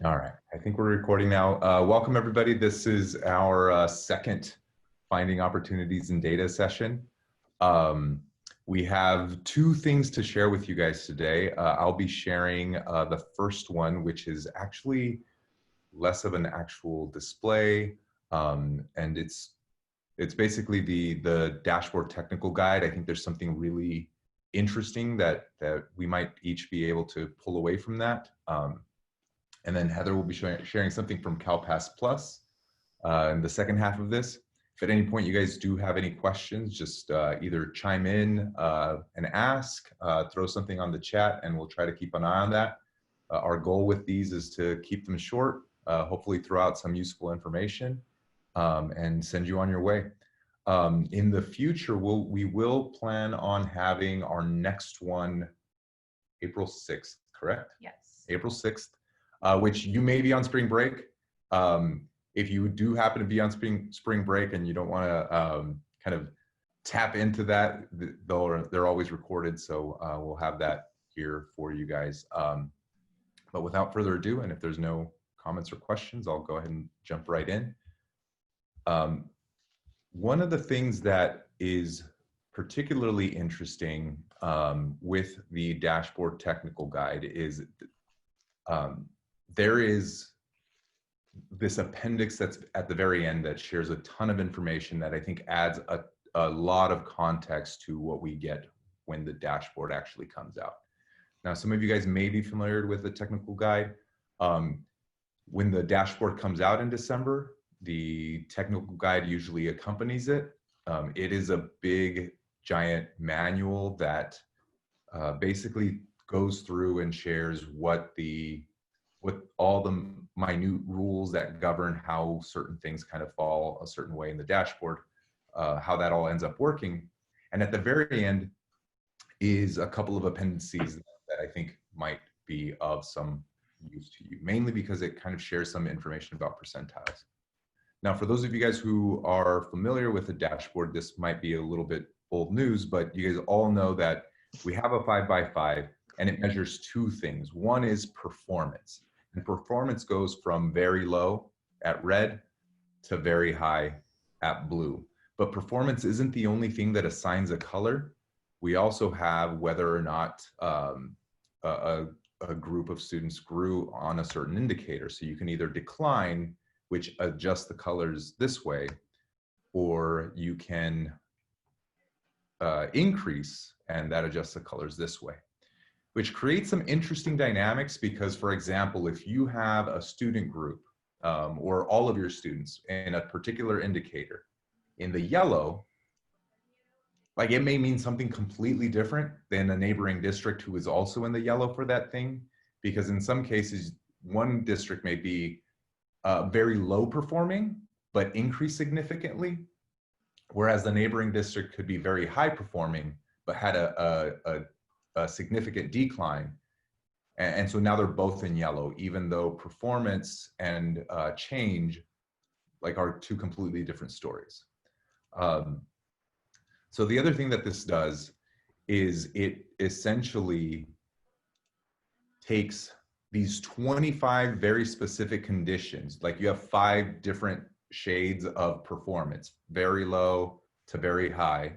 All right, I think we're recording now. Welcome everybody. This is our second Finding Opportunities in Data session. We have two things to share with you guys today. I'll be sharing the first one, which is actually less of an actual display, and it's basically the dashboard technical guide. I think there's something really interesting that we might each be able to pull away from that. And then Heather will be sharing something from CalPAS Plus in the second half of this. If at any point you guys do have any questions, just either chime in and ask, throw something on the chat, and we'll try to keep an eye on that. Our goal with these is to keep them short, hopefully throw out some useful information, and send you on your way. In the future, we will plan on having our next one April 6th, correct? Yes. April 6th. Which you may be on spring break. If you do happen to be on spring break and you don't want to kind of tap into that, they're always recorded, so we'll have that here for you guys. But without further ado, and if there's no comments or questions, I'll go ahead and jump right in. One of the things that is particularly interesting with the dashboard technical guide is there is this appendix that's at the very end that shares a ton of information that I think adds a lot of context to what we get when the dashboard actually comes out. Now, some of you guys may be familiar with the technical guide. When the dashboard comes out in December, the technical guide usually accompanies it. It is a big, giant manual that basically goes through and shares what all the minute rules that govern how certain things kind of fall a certain way in the dashboard, how that all ends up working. And at the very end is a couple of appendices that I think might be of some use to you, mainly because it kind of shares some information about percentiles. Now, for those of you guys who are familiar with the dashboard, this might be a little bit old news, but you guys all know that we have a 5x5 and it measures two things. One is performance. And performance goes from very low at red to very high at blue. But performance isn't the only thing that assigns a color. We also have whether or not a group of students grew on a certain indicator. So you can either decline, which adjusts the colors this way, or you can increase, and that adjusts the colors this way, which creates some interesting dynamics because, for example, if you have a student group or all of your students in a particular indicator in the yellow, like it may mean something completely different than a neighboring district who is also in the yellow for that thing, because in some cases, one district may be very low performing, but increase significantly, whereas the neighboring district could be very high performing, but had a significant decline. And so now they're both in yellow, even though performance and change like are two completely different stories. So the other thing that this does is it essentially takes these 25 very specific conditions, like you have 5 different shades of performance, very low to very high,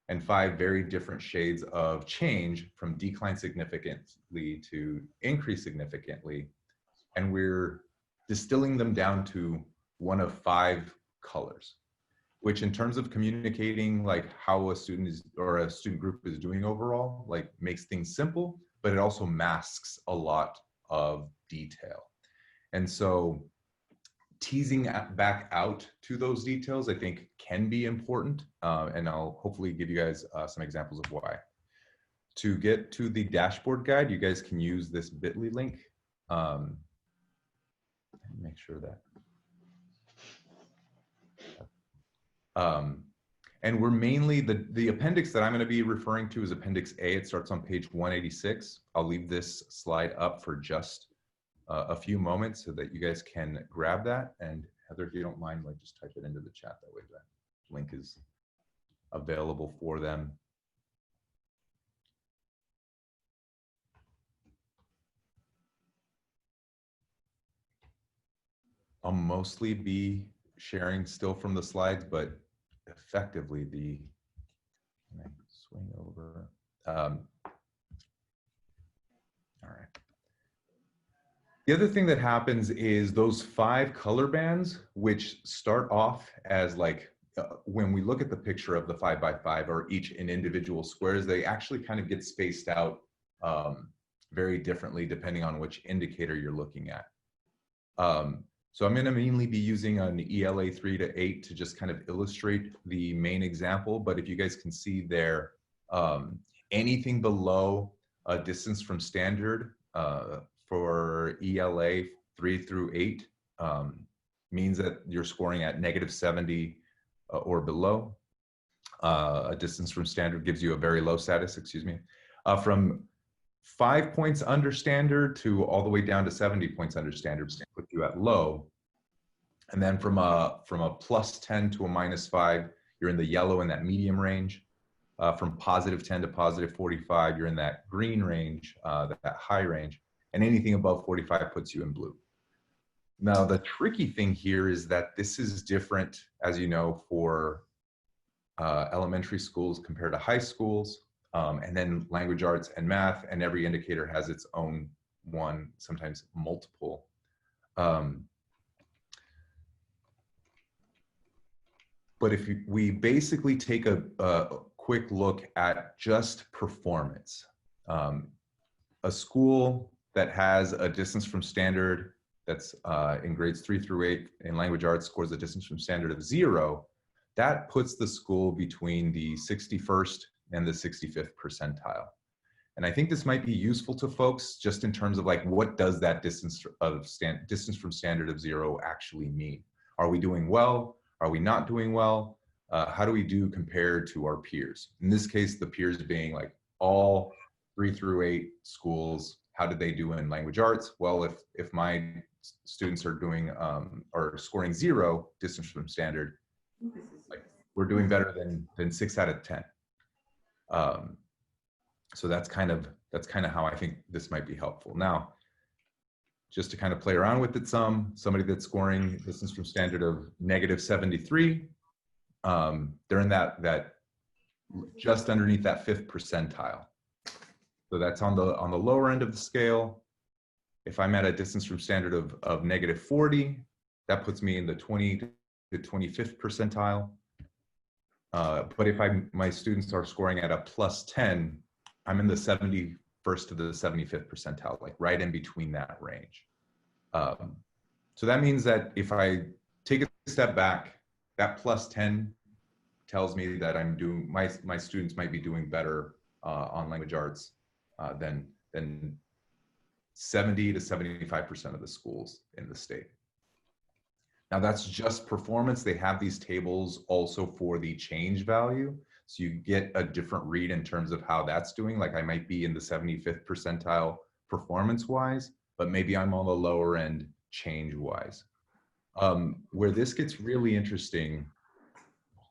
and 5 very different shades of change from decline significantly to increase significantly. And we're distilling them down to one of 5 colors, which in terms of communicating like how a student is or a student group is doing overall, like makes things simple, but it also masks a lot of detail. And so teasing back out to those details, I think, can be important. And I'll hopefully give you guys some examples of why. To get to the dashboard guide, you guys can use this bit.ly link. Make sure that. And we're mainly, the appendix that I'm going to be referring to is Appendix A. It starts on page 186. I'll leave this slide up for just a few moments so that you guys can grab that. And Heather, if you don't mind, like just type it into the chat. That way that link is available for them. I'll mostly be sharing still from the slides, but effectively can I swing over? All right. The other thing that happens is those 5 color bands, which start off as like, when we look at the picture of the 5 by 5 or each in individual squares, they actually kind of get spaced out very differently depending on which indicator you're looking at. So I'm going to mainly be using an ELA 3 to 8 to just kind of illustrate the main example. But if you guys can see there, anything below a distance from standard for ELA 3 through 8 means that you're scoring at -70 or below. A distance from standard gives you a very low status, excuse me. From 5 points under standard to all the way down to 70 points under standard puts you at low. And then from a +10 to a -5, you're in the yellow in that medium range. From +10 to +45, you're in that green range, that high range. And anything above 45 puts you in blue. Now, the tricky thing here is that this is different, as you know, for elementary schools compared to high schools. And then language arts and math, and every indicator has its own one, sometimes multiple. But if we basically take a quick look at just performance, a school that has a distance from standard that's in grades 3 through 8 in language arts scores a distance from standard of 0, that puts the school between the 61st and the 65th percentile. And I think this might be useful to folks just in terms of like, what does that distance from standard of 0 actually mean? Are we doing well? Are we not doing well? How do we do compared to our peers? In this case, the peers being like all 3 through 8 schools. How did they do in language arts? Well, if my students are doing are scoring 0 distance from standard, like we're doing better than 6 out of 10. So that's kind of how I think this might be helpful. Now, just to kind of play around with it somebody that's scoring distance from standard of -73, they're in that just underneath that 5th percentile. So that's on the lower end of the scale. If I'm at a distance from standard of -40, that puts me in the 20 to 25th percentile. But if my students are scoring at a +10, I'm in the 71st to the 75th percentile, like right in between that range. So that means that if I take a step back, that +10 tells me that I'm doing, my students might be doing better on language arts than 70 to 75% of the schools in the state. Now that's just performance. They have these tables also for the change value. So you get a different read in terms of how that's doing. Like I might be in the 75th percentile performance-wise, but maybe I'm on the lower end change-wise. Where this gets really interesting,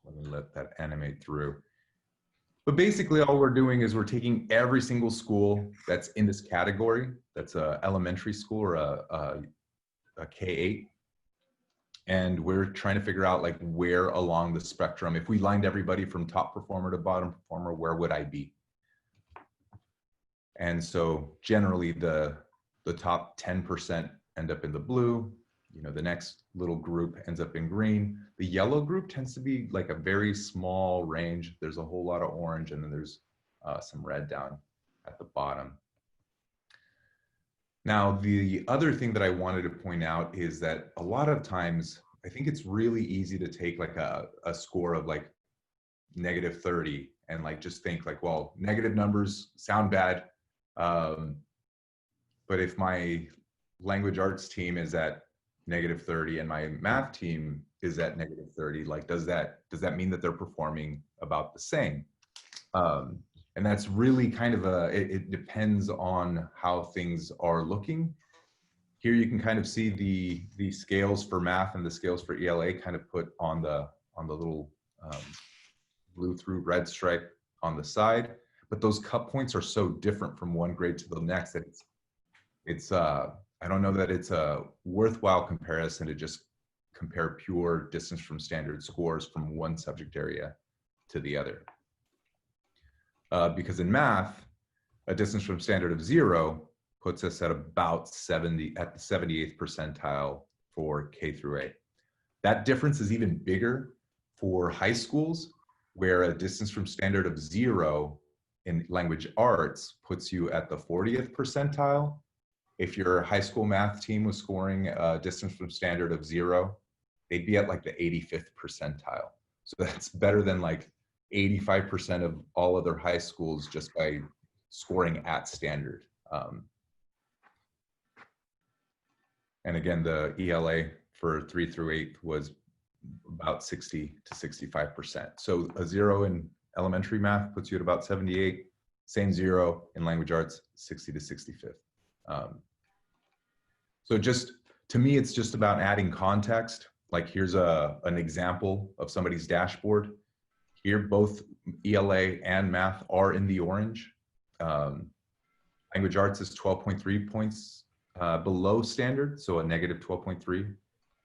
let me let that animate through. But basically all we're doing is we're taking every single school that's in this category, that's a elementary school or a K-8, and we're trying to figure out like where along the spectrum, if we lined everybody from top performer to bottom performer, where would I be? And so generally the top 10% end up in the blue, you know, the next little group ends up in green. The yellow group tends to be like a very small range. There's a whole lot of orange, and then there's some red down at the bottom. Now, the other thing that I wanted to point out is that a lot of times, I think it's really easy to take like a score of like -30 and like just think like, well, negative numbers sound bad. But if my language arts team is at -30 and my math team is at -30, like does that mean that they're performing about the same? And that's really kind of it depends on how things are looking. Here you can kind of see the scales for math and the scales for ELA kind of put on the little blue through red stripe on the side. But those cut points are so different from one grade to the next that it's I don't know that it's a worthwhile comparison to just compare pure distance from standard scores from one subject area to the other. Because in math, a distance from standard of 0 puts us at about at the 78th percentile for K through 8. That difference is even bigger for high schools, where a distance from standard of 0 in language arts puts you at the 40th percentile. If your high school math team was scoring a distance from standard of 0, they'd be at like the 85th percentile. So that's better than like 85% of all other high schools just by scoring at standard. And again, the ELA for 3 through 8 was about 60 to 65%. So a 0 in elementary math puts you at about 78, same 0 in language arts, 60 to 65th. So just, to me, it's just about adding context. Like here's an example of somebody's dashboard. Here, both ELA and math are in the orange. Language arts is 12.3 points below standard, so a negative 12.3.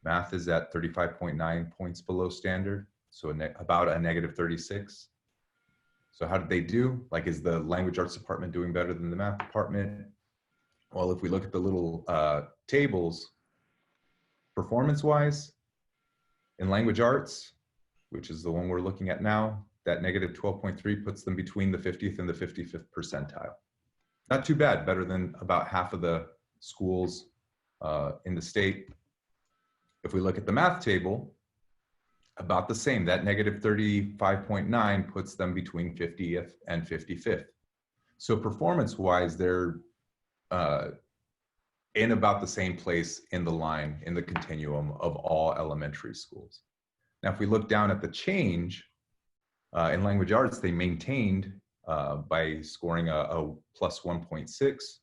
Math is at 35.9 points below standard, so about a negative 36. So how did they do? Like, is the language arts department doing better than the math department? Well, if we look at the little tables, performance-wise, in language arts, which is the one we're looking at now, that negative 12.3 puts them between the 50th and the 55th percentile. Not too bad, better than about half of the schools in the state. If we look at the math table, about the same. That negative 35.9 puts them between 50th and 55th. So performance-wise, they're in about the same place in the line, in the continuum of all elementary schools. Now, if we look down at the change, in language arts, they maintained by scoring a plus 1.6.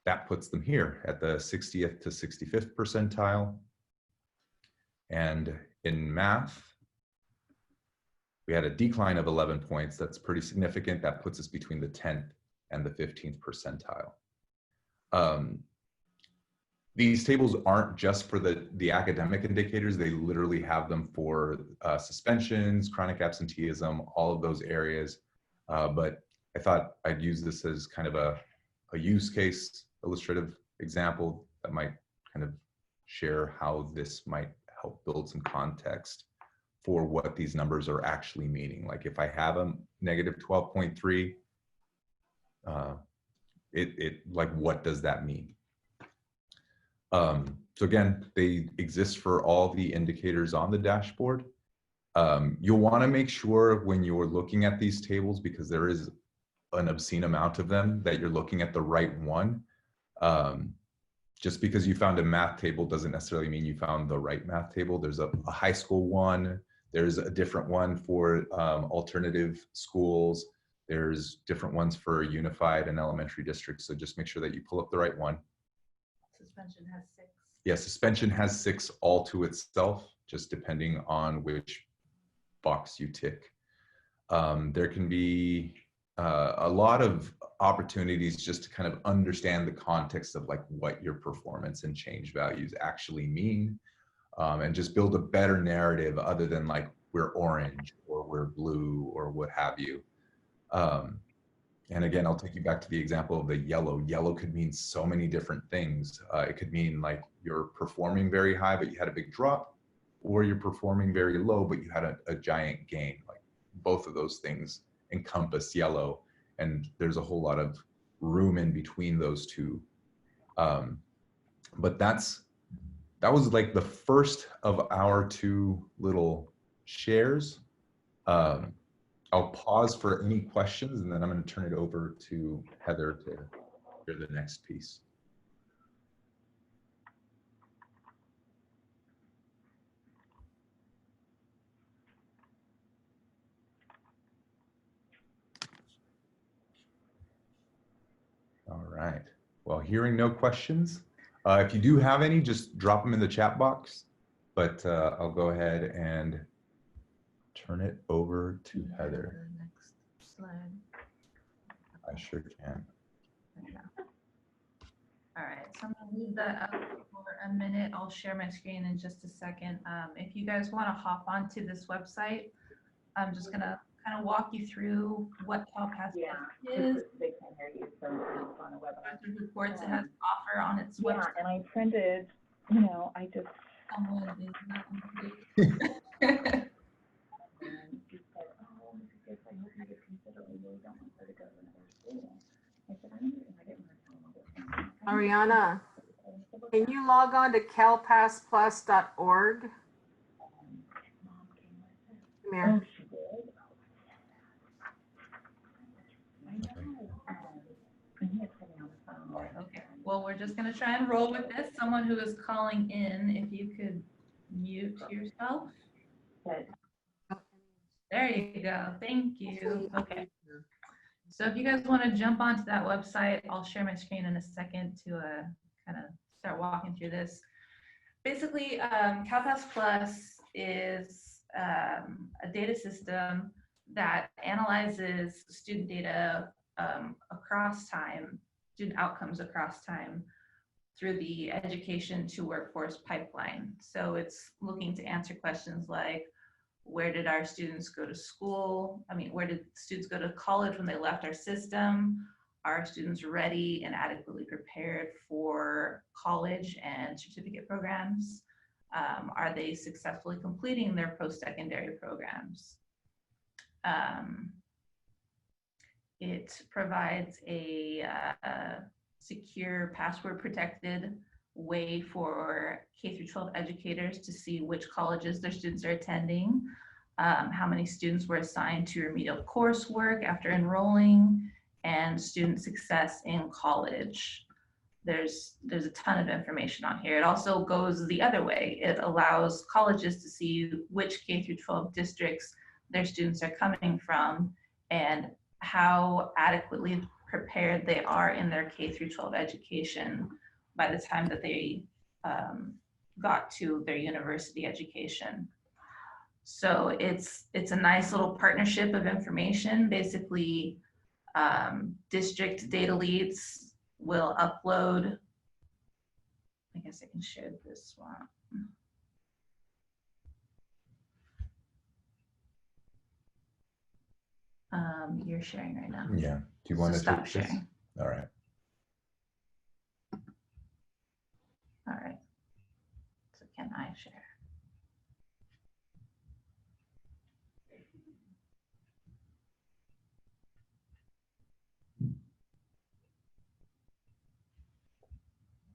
That puts them here at the 60th to 65th percentile. And in math, we had a decline of 11 points. That's pretty significant. That puts us between the 10th and the 15th percentile. These tables aren't just for the academic indicators. They literally have them for suspensions, chronic absenteeism, all of those areas. But I thought I'd use this as kind of a use case illustrative example that might kind of share how this might help build some context for what these numbers are actually meaning. Like if I have a negative 12.3, like what does that mean? So again, they exist for all the indicators on the dashboard. You'll want to make sure when you're looking at these tables, because there is an obscene amount of them, that you're looking at the right one. Just because you found a math table doesn't necessarily mean you found the right math table. There's a high school one. There's a different one for alternative schools. There's different ones for unified and elementary districts. So just make sure that you pull up the right one. Suspension has 6. Yeah, suspension has 6 all to itself, just depending on which box you tick. There can be a lot of opportunities just to kind of understand the context of like what your performance and change values actually mean, and just build a better narrative other than like we're orange or we're blue or what have you. And again, I'll take you back to the example of the yellow. Yellow could mean so many different things. It could mean like you're performing very high, but you had a big drop, or you're performing very low, but you had a giant gain. Like both of those things encompass yellow, and there's a whole lot of room in between those two. But that was like the first of our 2 little shares. I'll pause for any questions, and then I'm going to turn it over to Heather to hear the next piece. All right. Well, hearing no questions, if you do have any, just drop them in the chat box. But I'll go ahead and turn it over to Heather. The next slide. I sure can. All right, so I'm gonna leave that up for a minute. I'll share my screen in just a second. If you guys want to hop onto this website, I'm just gonna kind of walk you through what CalPAS Yeah, is, they can't hear you, so it's on a webinar. the reports it has to offer on its Yeah, website. and I printed, you know, I just, Someone is not included. she said, oh, Mrs. Gates, I hope you would consider, we really don't want her to go to another school. I said, I didn't want to tell them all this. Ariana, can you log on to calpassplus.org? Mom came with us. Come here. Oh, she did? I know. And he had put me on the phone. Okay, well, we're just gonna try and roll with this. Someone who is calling in, if you could mute yourself. But There you go. Thank you. Okay. So if you guys want to jump onto that website, I'll share my screen in a second to kind of start walking through this. Basically, CalPAS Plus is a data system that analyzes student data across time, student outcomes across time through the education to workforce pipeline. So it's looking to answer questions like, where did our students go to school? I mean, where did students go to college when they left our system? Are students ready and adequately prepared for college and certificate programs? Are they successfully completing their post-secondary programs? It provides a secure, password-protected way for K-12 educators to see which colleges their students are attending, how many students were assigned to remedial coursework after enrolling, and student success in college. There's a ton of information on here. It also goes the other way. It allows colleges to see which K-12 districts their students are coming from and how adequately prepared they are in their K-12 education by the time that they got to their university education. So it's a nice little partnership of information. Basically, district data leads will upload. I guess I can share this one. You're sharing right now. Yeah. Do you want to stop take this? sharing? All right. All right. So can I share?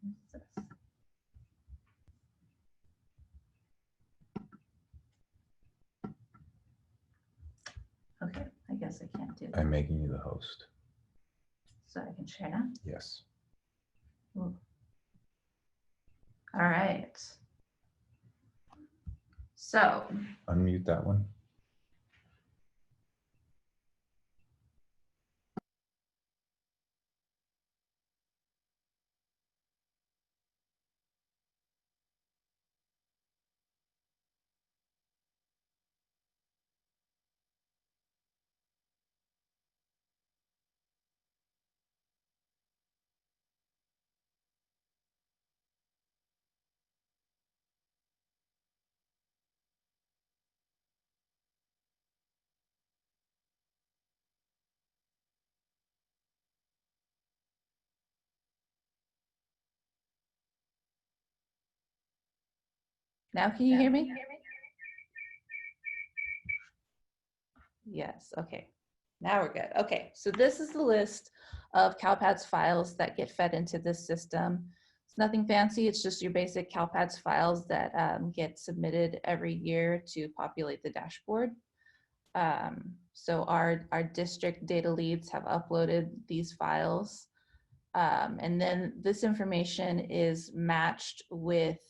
What's this? Okay, I guess I can't do that. I'm making you the host. So I can share now. Yes. Ooh. All right. So Unmute that one. now can you hear me? Yes, okay. Now we're good. Okay, so this is the list of CalPADS files that get fed into this system. It's nothing fancy, it's just your basic CalPADS files that get submitted every year to populate the dashboard. So our district data leads have uploaded these files. And then this information is matched with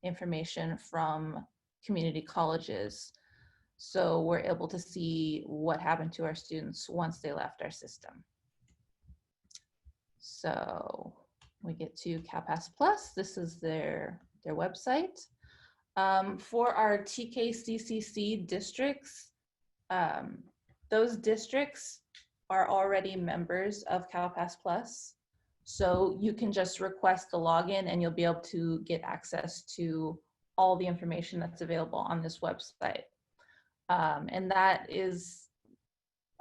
information from community colleges. So we're able to see what happened to our students once they left our system. So we get to CalPAS Plus. This is their website. For our TKCCC districts, those districts are already members of CalPAS Plus. So you can just request a login and you'll be able to get access to all the information that's available on this website. And that is,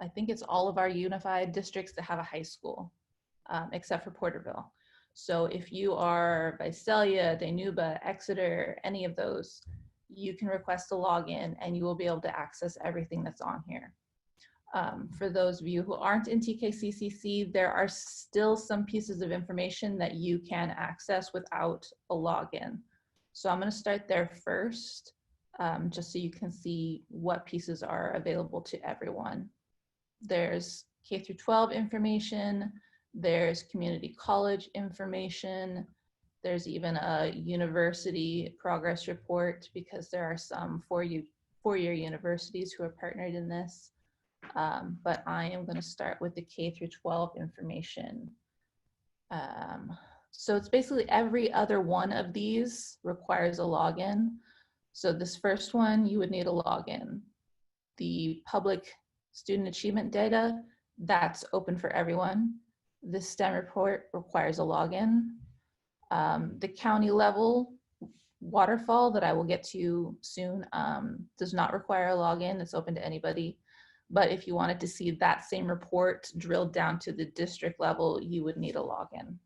I think it's all of our unified districts that have a high school, except for Porterville. So if you are Visalia, Dinuba, Exeter, any of those, you can request a login and you will be able to access everything that's on here. For those of you who aren't in TKCCC, there are still some pieces of information that you can access without a login. So I'm going to start there first, just so you can see what pieces are available to everyone. There's K through 12 information, there's community college information, there's even a university progress report because there are some four-year universities who are partnered in this. But I am going to start with the K through 12 information. So it's basically every other one of these requires a login. So this first one, you would need a login. The public student achievement data, that's open for everyone. The STEM report requires a login. The county level waterfall that I will get to soon does not require a login. It's open to anybody. But if you wanted to see that same report drilled down to the district level, you would need a login.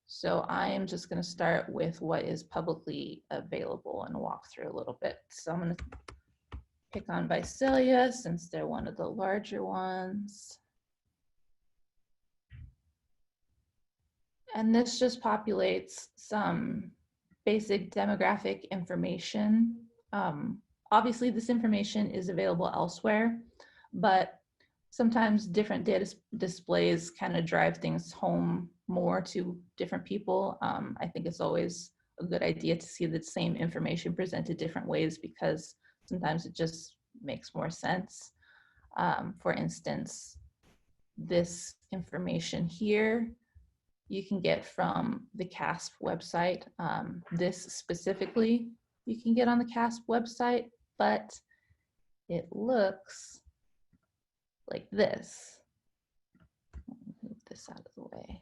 So I am just going to start with what is publicly available and walk through a little bit. So I'm going to pick on Visalia since they're one of the larger ones. And this just populates some basic demographic information. Obviously, this information is available elsewhere, but sometimes different data displays kind of drive things home more to different people. I think it's always a good idea to see the same information presented different ways because sometimes it just makes more sense. For instance, this information here, you can get from the CASP website. This specifically, you can get on the CASP website, but it looks like this. Let me move this out of the way.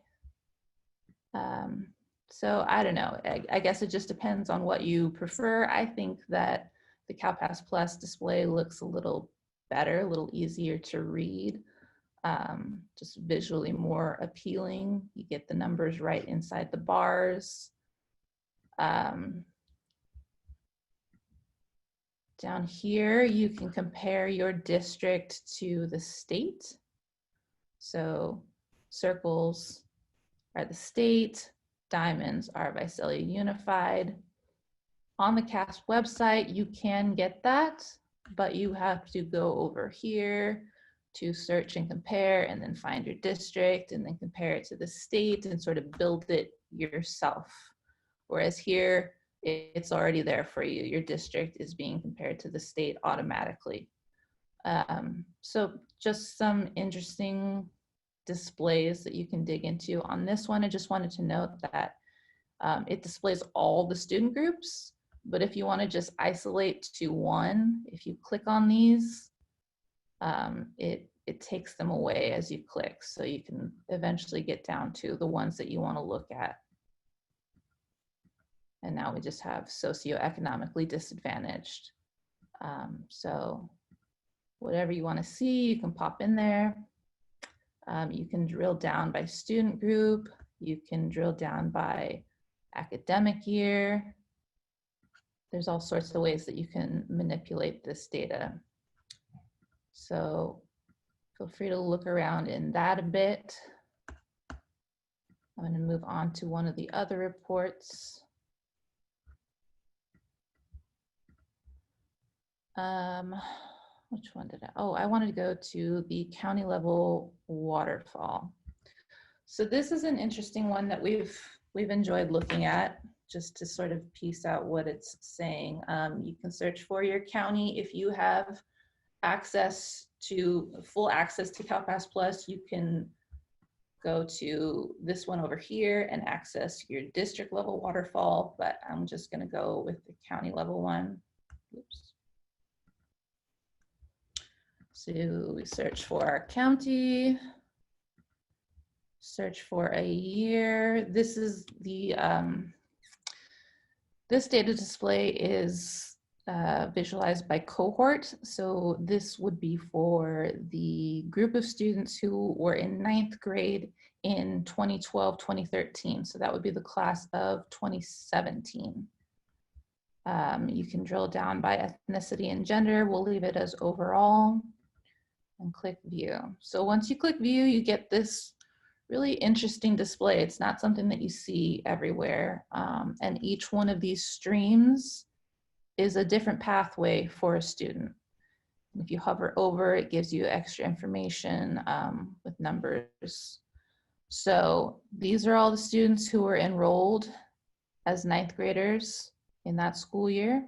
So I don't know, I guess it just depends on what you prefer. I think that the CalPAS Plus display looks a little better, a little easier to read, just visually more appealing. You get the numbers right inside the bars. Down here, you can compare your district to the state. So circles are the state, diamonds are Visalia Unified. On the CASP website, you can get that, but you have to go over here to search and compare and then find your district and then compare it to the state and sort of build it yourself. Whereas here, it's already there for you. Your district is being compared to the state automatically. So just some interesting displays that you can dig into. On this one, I just wanted to note that it displays all the student groups, but if you want to just isolate to one, if you click on these, it takes them away as you click. So you can eventually get down to the ones that you want to look at. And now we just have socioeconomically disadvantaged. So whatever you want to see, you can pop in there. You can drill down by student group. You can drill down by academic year. There's all sorts of ways that you can manipulate this data. So feel free to look around in that a bit. I'm going to move on to one of the other reports. Which one did I wanted to go to the county level waterfall. So this is an interesting one that we've enjoyed looking at just to sort of piece out what it's saying. You can search for your county. If you have full access to CalPAS Plus, you can go to this one over here and access your district level waterfall, but I'm just gonna go with the county level one. Oops. So we search for our county. search for a year. This is the, this data display is visualized by cohort. So this would be for the group of students who were in 9th grade in 2012, 2013. So that would be the class of 2017. You can drill down by ethnicity and gender. We'll leave it as overall and click view. So once you click view, you get this really interesting display. It's not something that you see everywhere. And each one of these streams is a different pathway for a student. If you hover over, it gives you extra information with numbers. So these are all the students who were enrolled as 9th graders in that school year.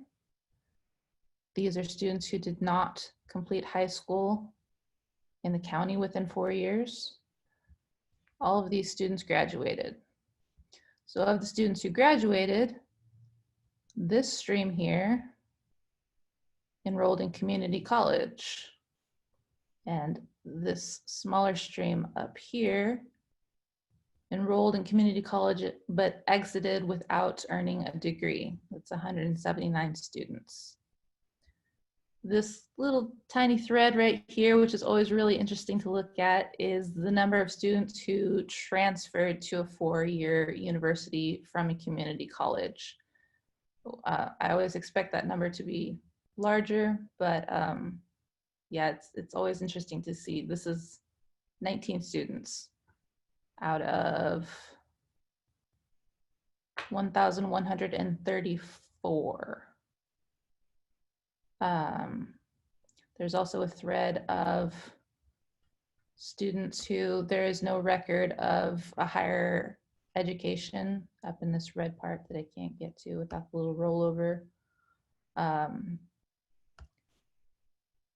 These are students who did not complete high school in the county within 4 years. All of these students graduated. So of the students who graduated, this stream here enrolled in community college. And this smaller stream up here enrolled in community college, but exited without earning a degree. That's 179 students. This little tiny thread right here, which is always really interesting to look at, is the number of students who transferred to a 4-year university from a community college. I always expect that number to be larger, but yeah, it's always interesting to see. This is 19 students out of 1,134. There's also a thread of students who there is no record of a higher education up in this red part that I can't get to without the little rollover.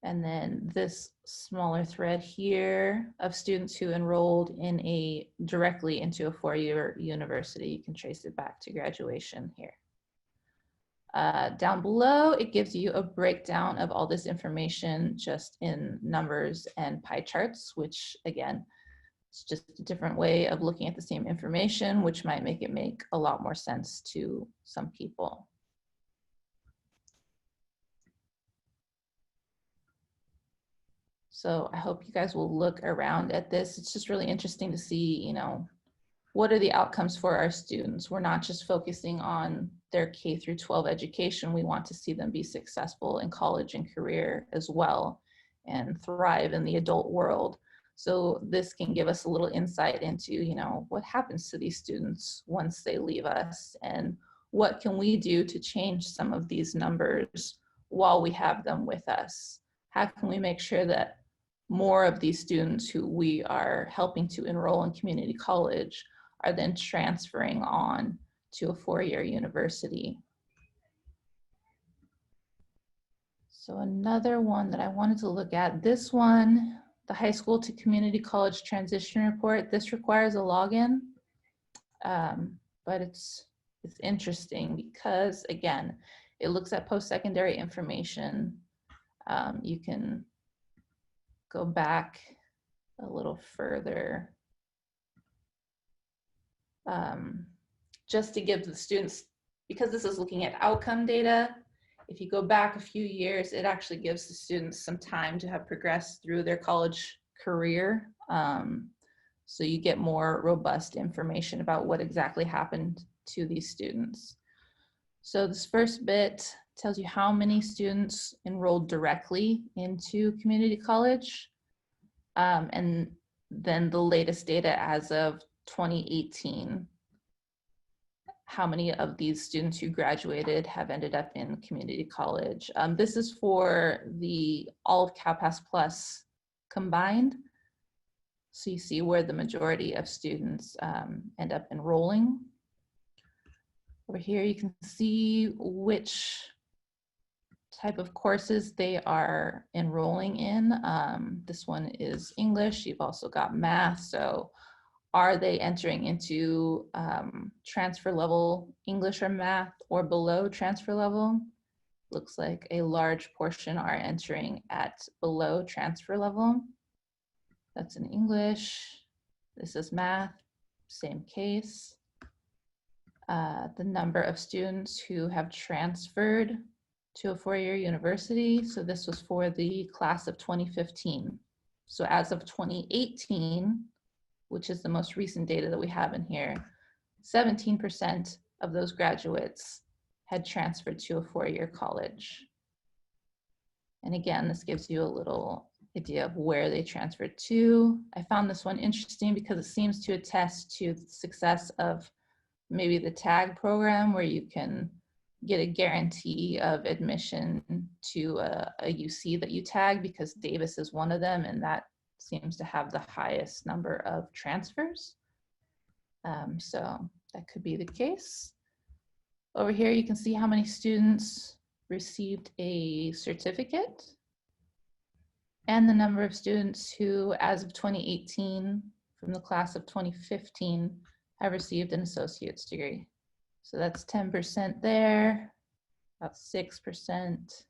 And then this smaller thread here of students who enrolled in directly into a 4-year university. You can trace it back to graduation here. Down below, it gives you a breakdown of all this information just in numbers and pie charts, which again, it's just a different way of looking at the same information, which might make it make a lot more sense to some people. So I hope you guys will look around at this. It's just really interesting to see, you know, what are the outcomes for our students? We're not just focusing on their K through 12 education. We want to see them be successful in college and career as well and thrive in the adult world. So this can give us a little insight into, you know, what happens to these students once they leave us and what can we do to change some of these numbers while we have them with us? How can we make sure that more of these students who we are helping to enroll in community college are then transferring on to a 4-year university? So another one that I wanted to look at, this one, the high school to community college transition report, this requires a login, but it's interesting because again, it looks at post-secondary information. You can go back a little further just to give the students, because this is looking at outcome data, if you go back a few years, it actually gives the students some time to have progressed through their college career. So you get more robust information about what exactly happened to these students. So this first bit tells you how many students enrolled directly into community college. And then the latest data as of 2018. How many of these students who graduated have ended up in community college? This is for all of CalPAS Plus combined. So you see where the majority of students end up enrolling. Over here, you can see which type of courses they are enrolling in. This one is English. You've also got math. So are they entering into transfer level English or math or below transfer level? Looks like a large portion are entering at below transfer level. That's in English. This is math, same case. The number of students who have transferred to a four-year university. So this was for the class of 2015. So as of 2018, which is the most recent data that we have in here, 17% of those graduates had transferred to a four-year college. And again, this gives you a little idea of where they transferred to. I found this one interesting because it seems to attest to the success of maybe the TAG program, where you can get a guarantee of admission to a UC that you tag, because Davis is one of them, and that seems to have the highest number of transfers. So that could be the case. Over here, you can see how many students received a certificate and the number of students who, as of 2018, from the class of 2015, have received an associate's degree. So that's 10% there, about 6%.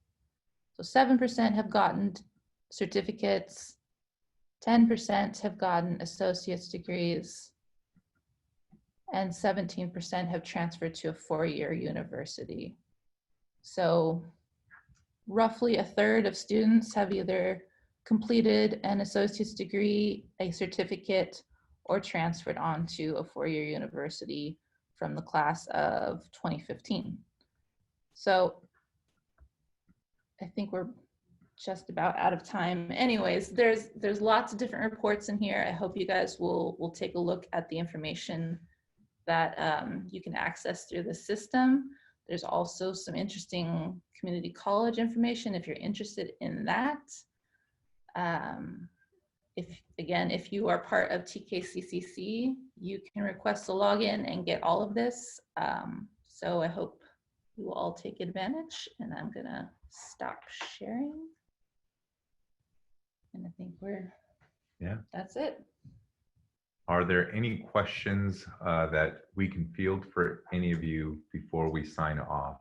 So 7% have gotten certificates, 10% have gotten associate's degrees, and 17% have transferred to a four-year university. So roughly a third of students have either completed an associate's degree, a certificate, or transferred on to a four-year university from the class of 2015. So I think we're just about out of time. Anyways, there's lots of different reports in here. I hope you guys will take a look at the information that you can access through the system. There's also some interesting community college information if you're interested in that. If you are part of TKCCC, you can request a login and get all of this. So I hope you will all take advantage, and I'm gonna stop sharing. And I think that's it. Are there any questions that we can field for any of you before we sign off?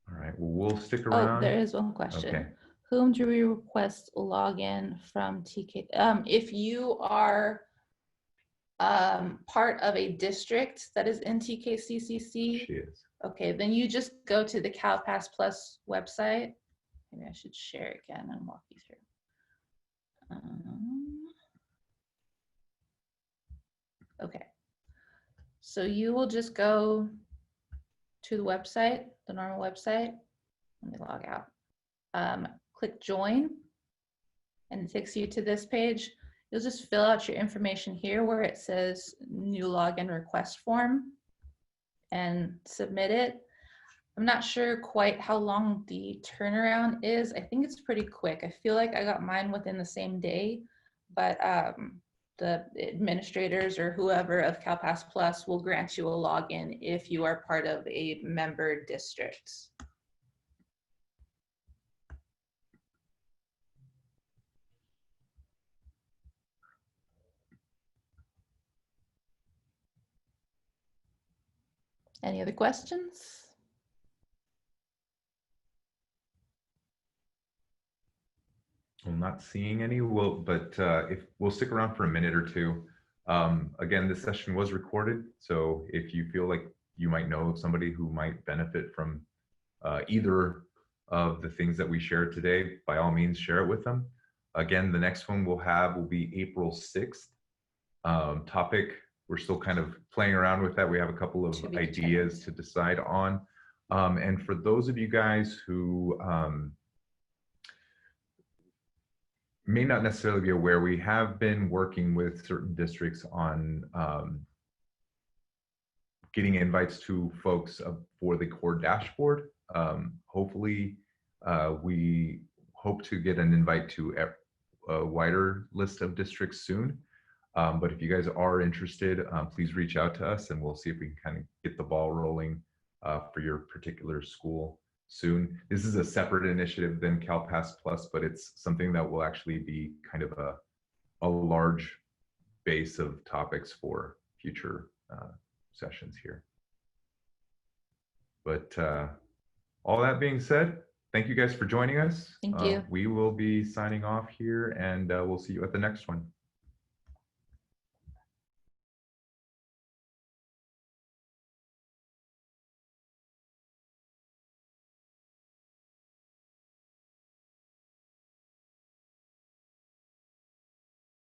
All right, well, we'll stick around. Oh, there is one question. Okay. Whom do we request login from TK? If you are part of a district that is in TKCCC, She is. okay, then you just go to the CalPass Plus website. Maybe I should share it again and walk you through. Okay, so you will just go to the website, the normal website. Let me log out. Click join, and it takes you to this page. You'll just fill out your information here where it says new login request form and submit it. I'm not sure quite how long the turnaround is. I think it's pretty quick. I feel like I got mine within the same day, but the administrators or whoever of CalPass Plus will grant you a login if you are part of a member district. Any other questions? I'm not seeing any, but if we'll stick around for a minute or two. Again, this session was recorded, so if you feel like you might know somebody who might benefit from either of the things that we shared today, by all means, share it with them. Again, the next one we'll have will be April 6th. Topic, we're still kind of playing around with that. We have a couple of ideas to decide on. And for those of you guys who may not necessarily be aware, we have been working with certain districts on getting invites to folks for the core dashboard. Hopefully, we hope to get an invite to a wider list of districts soon. But if you guys are interested, please reach out to us and we'll see if we can kind of get the ball rolling for your particular school soon. This is a separate initiative than CalPass Plus, but it's something that will actually be kind of a large base of topics for future sessions here. But all that being said, thank you guys for joining us. Thank you. We will be signing off here, and we'll see you at the next one.